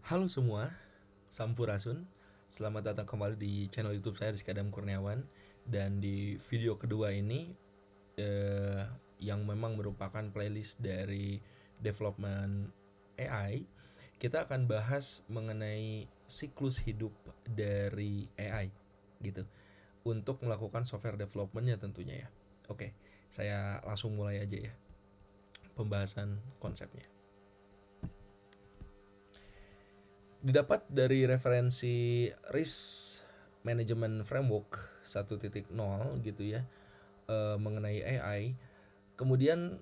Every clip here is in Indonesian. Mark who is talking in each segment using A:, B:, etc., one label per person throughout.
A: Halo semua, Sampurasun. Selamat datang kembali di channel YouTube saya Rizky Adam Kurniawan. Dan di video kedua ini yang memang merupakan playlist dari development AI, kita akan bahas mengenai siklus hidup dari AI gitu. Untuk melakukan software developmentnya tentunya ya. Oke, saya langsung mulai aja ya pembahasan konsepnya. Didapat dari referensi Risk Management Framework 1.0 gitu ya, mengenai AI. Kemudian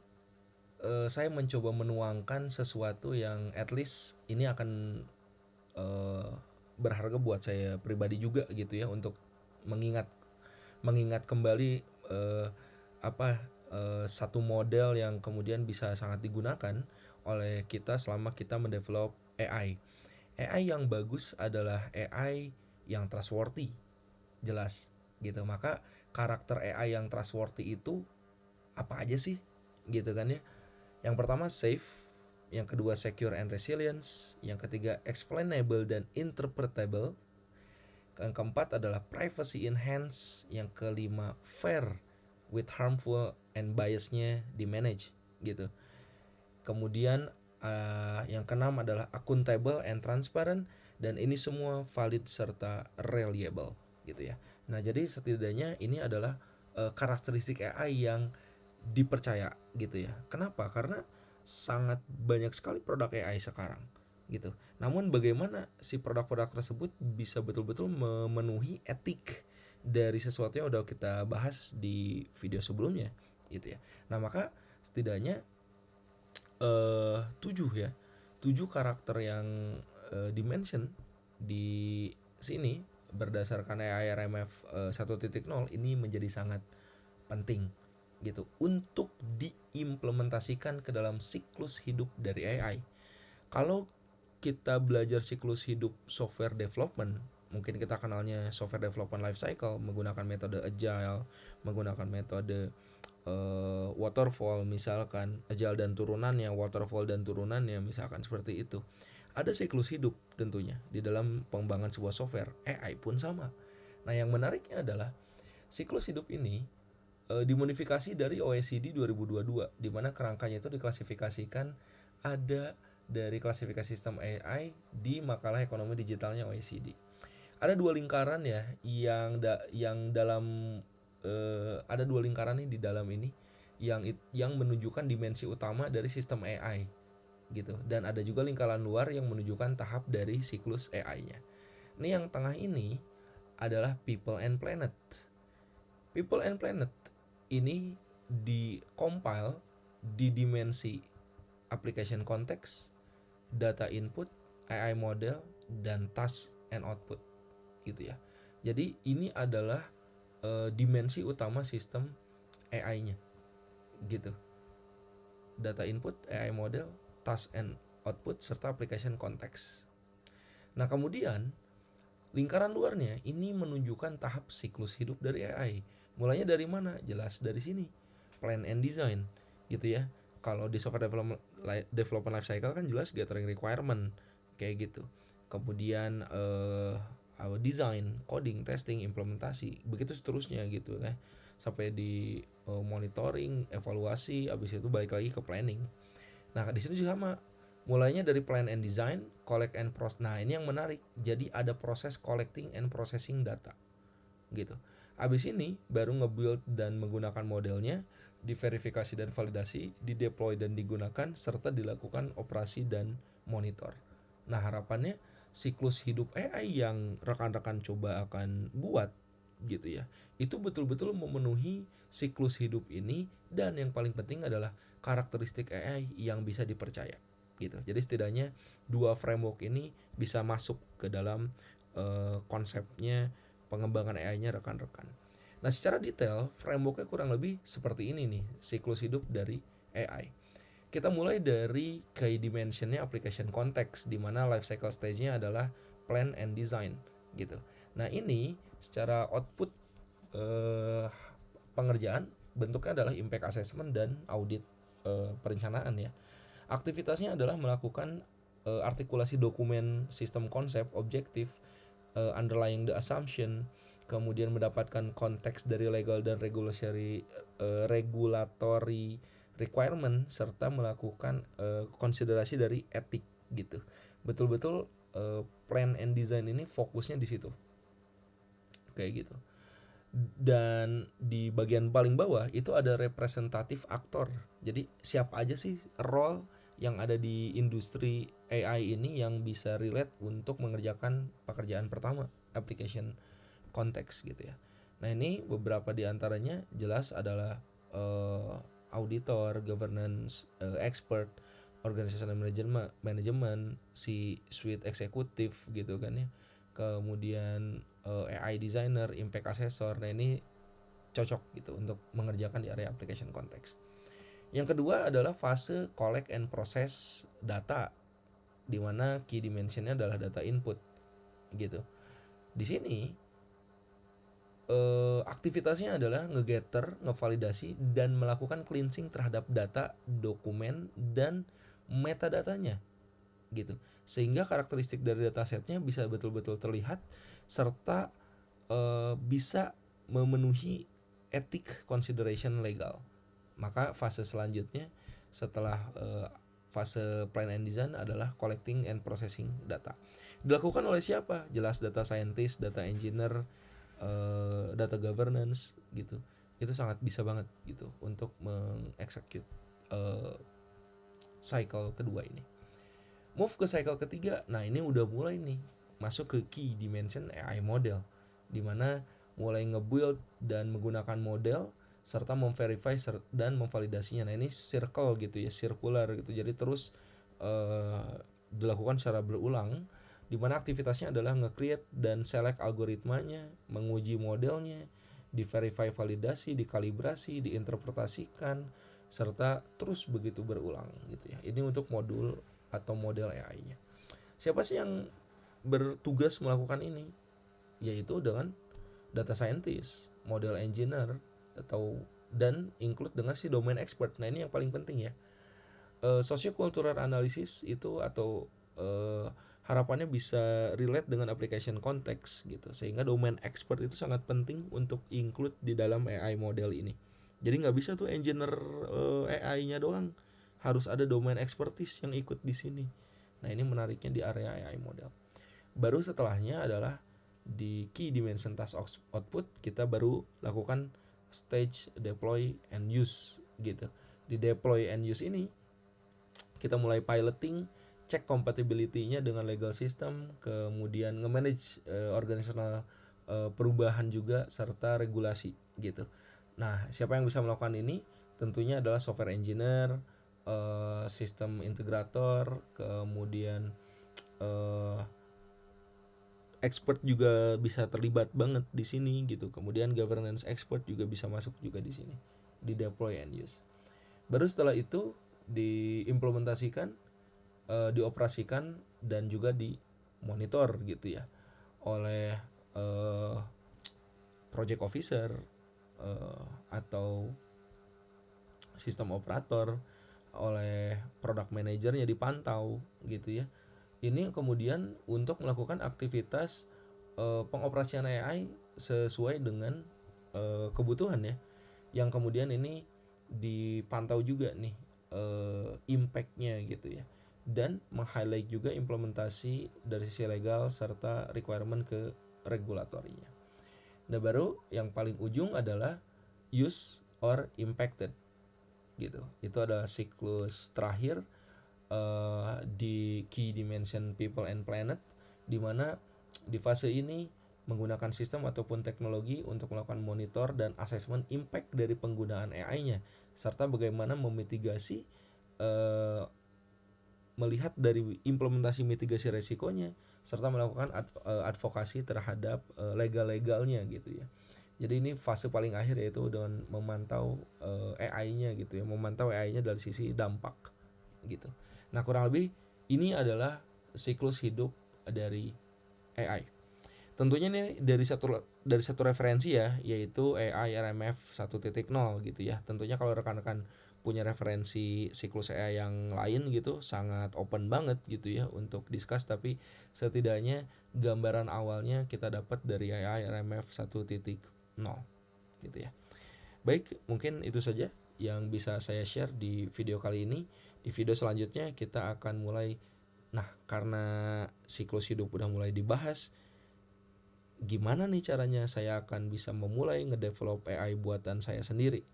A: saya mencoba menuangkan sesuatu yang at least ini akan eh, berharga buat saya pribadi juga gitu ya, untuk mengingat mengingat kembali satu model yang kemudian bisa sangat digunakan oleh kita selama kita mendevelop AI. AI yang bagus adalah AI yang trustworthy, jelas gitu. Maka karakter AI yang trustworthy itu apa aja sih, gitu kan ya. Yang pertama safe, yang kedua secure and resilience, yang ketiga explainable dan interpretable, yang keempat adalah privacy enhanced, yang kelima fair with harmful and biasnya di manage gitu. Kemudian yang keenam adalah accountable and transparent, dan ini semua valid serta reliable gitu ya. Nah, jadi setidaknya ini adalah karakteristik AI yang dipercaya gitu ya. Kenapa? Karena sangat banyak sekali produk AI sekarang gitu. Namun bagaimana si produk-produk tersebut bisa betul-betul memenuhi etik dari sesuatu yang udah kita bahas di video sebelumnya gitu ya. Nah, maka setidaknya 7 ya, 7 karakter yang dimention di sini berdasarkan AIRMF 1.0 ini menjadi sangat penting gitu untuk diimplementasikan ke dalam siklus hidup dari AI. Kalau kita belajar siklus hidup software development, mungkin kita kenalnya software development life cycle menggunakan metode agile, menggunakan metode waterfall, misalkan agile dan turunannya, waterfall dan turunannya, misalkan seperti itu. Ada siklus hidup tentunya di dalam pengembangan sebuah software. AI pun sama. Nah, yang menariknya adalah siklus hidup ini dimodifikasi dari OECD 2022, di mana kerangkanya itu diklasifikasikan ada dari klasifikasi sistem AI di makalah ekonomi digitalnya OECD. Ada dua lingkaran ya yang dalam ada dua lingkaran nih di dalam ini yang menunjukkan dimensi utama dari sistem AI gitu, dan ada juga lingkaran luar yang menunjukkan tahap dari siklus AI-nya. Ini yang tengah ini adalah people and planet. People and planet ini di compile di dimensi application context, data input, AI model, dan task and output gitu ya. Jadi ini adalah dimensi utama sistem AI-nya gitu. Data input, AI model, task and output, serta application context. Nah, kemudian lingkaran luarnya ini menunjukkan tahap siklus hidup dari AI. Mulainya dari mana? Jelas dari sini. Plan and design gitu ya. Kalau di software development life cycle kan jelas gathering requirement kayak gitu. Kemudian design, coding, testing, implementasi, begitu seterusnya gitu kan. Sampai di monitoring, evaluasi, habis itu balik lagi ke planning. Nah, di sini juga sama. Mulainya dari plan and design, collect and process. Nah, ini yang menarik. Jadi ada proses collecting and processing data. Gitu. Habis ini baru nge-build dan menggunakan modelnya, diverifikasi dan validasi, dideploy dan digunakan, serta dilakukan operasi dan monitor. Nah, harapannya siklus hidup AI yang rekan-rekan coba akan buat gitu ya, itu betul-betul memenuhi siklus hidup ini, dan yang paling penting adalah karakteristik AI yang bisa dipercaya gitu. Jadi setidaknya dua framework ini bisa masuk ke dalam konsepnya pengembangan AI-nya rekan-rekan. Nah, secara detail frameworknya kurang lebih seperti ini nih siklus hidup dari AI. Kita mulai dari key dimensionnya application context, di mana life cycle stage-nya adalah plan and design gitu. Nah, ini secara output pengerjaan bentuknya adalah impact assessment dan audit perencanaan ya. Aktivitasnya adalah melakukan artikulasi dokumen, sistem konsep, objektif, underlying the assumption, kemudian mendapatkan konteks dari legal dan regulatory requirement, serta melakukan konsiderasi dari etik gitu. Betul-betul plan and design ini fokusnya di situ kayak gitu. Dan di bagian paling bawah itu ada representatif aktor. Jadi siapa aja sih role yang ada di industri AI ini yang bisa relate untuk mengerjakan pekerjaan pertama, application context gitu ya. Nah ini beberapa di antaranya jelas adalah auditor, governance, expert, organizational management, si suite eksekutif gitu kan ya. Kemudian AI designer, impact assessor. Nah ini cocok gitu untuk mengerjakan di area application context. Yang kedua adalah fase collect and process data, di mana key dimensionnya adalah data input gitu. Di sini aktivitasnya adalah ngegather, ngevalidasi, dan melakukan cleansing terhadap data, dokumen, dan metadatanya gitu. Sehingga karakteristik dari datasetnya bisa betul-betul terlihat serta bisa memenuhi ethic consideration legal. Maka fase selanjutnya setelah fase plan and design adalah collecting and processing data. Dilakukan oleh siapa? Jelas data scientist, data engineer, data governance gitu. Itu sangat bisa banget gitu untuk mengexecute cycle kedua ini. Move ke cycle ketiga. Nah ini udah mulai nih masuk ke key dimension AI model, dimana mulai nge-build dan menggunakan model serta memverify dan memvalidasinya. Nah ini circle gitu ya, circular gitu. Jadi terus dilakukan secara berulang, di mana aktivitasnya adalah nge-create dan select algoritmanya, menguji modelnya, di-verify validasi, dikalibrasi, diinterpretasikan, serta terus begitu berulang gitu ya. Ini untuk modul atau model AI-nya. Siapa sih yang bertugas melakukan ini? Yaitu dengan data scientist, model engineer, atau dan include dengan si domain expert. Nah ini yang paling penting ya. Sociocultural analysis itu atau harapannya bisa relate dengan application context gitu, sehingga domain expert itu sangat penting untuk include di dalam AI model ini. Jadi nggak bisa tuh engineer AI-nya doang, harus ada domain expertise yang ikut di sini. Nah ini menariknya di area AI model. Baru setelahnya adalah di key dimension task output, kita baru lakukan stage deploy and use gitu. Di deploy and use ini kita mulai piloting, cek compatibility-nya dengan legal system, kemudian nge-manage organizational perubahan juga serta regulasi gitu. Nah, siapa yang bisa melakukan ini? Tentunya adalah software engineer, sistem integrator, kemudian expert juga bisa terlibat banget di sini gitu. Kemudian governance expert juga bisa masuk juga di sini di deploy and use. Baru setelah itu diimplementasikan, dioperasikan dan juga dimonitor gitu ya oleh project officer atau sistem operator, oleh product manajernya dipantau gitu ya. Ini kemudian untuk melakukan aktivitas pengoperasian AI sesuai dengan kebutuhan ya, yang kemudian ini dipantau juga nih impact-nya gitu ya, dan meng-highlight juga implementasi dari sisi legal serta requirement ke regulatorinya. Nah baru yang paling ujung adalah use or impacted gitu. Itu adalah siklus terakhir di key dimension people and planet, di mana di fase ini menggunakan sistem ataupun teknologi untuk melakukan monitor dan assessment impact dari penggunaan AI-nya, serta bagaimana memitigasi, melihat dari implementasi mitigasi resikonya, serta melakukan advokasi terhadap legal-legalnya gitu ya. Jadi ini fase paling akhir, yaitu dengan memantau AI-nya gitu ya, memantau AI-nya dari sisi dampak gitu. Nah kurang lebih ini adalah siklus hidup dari AI. Tentunya nih dari satu referensi ya, yaitu AI RMF 1.0 gitu ya. Tentunya kalau rekan-rekan punya referensi siklus AI yang lain gitu, sangat open banget gitu ya untuk discuss, tapi setidaknya gambaran awalnya kita dapat dari AI RMF 1.0 gitu ya. Baik, mungkin itu saja yang bisa saya share di video kali ini. Di video selanjutnya kita akan mulai, nah karena siklus hidup udah mulai dibahas, gimana nih caranya saya akan bisa memulai ngedevelop AI buatan saya sendiri,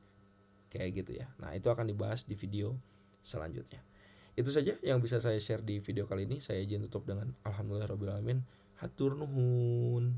A: kayak gitu ya. Nah itu akan dibahas di video selanjutnya. Itu saja yang bisa saya share di video kali ini. Saya izin tutup dengan alhamdulillahirabbil alamin. Hatur nuhun.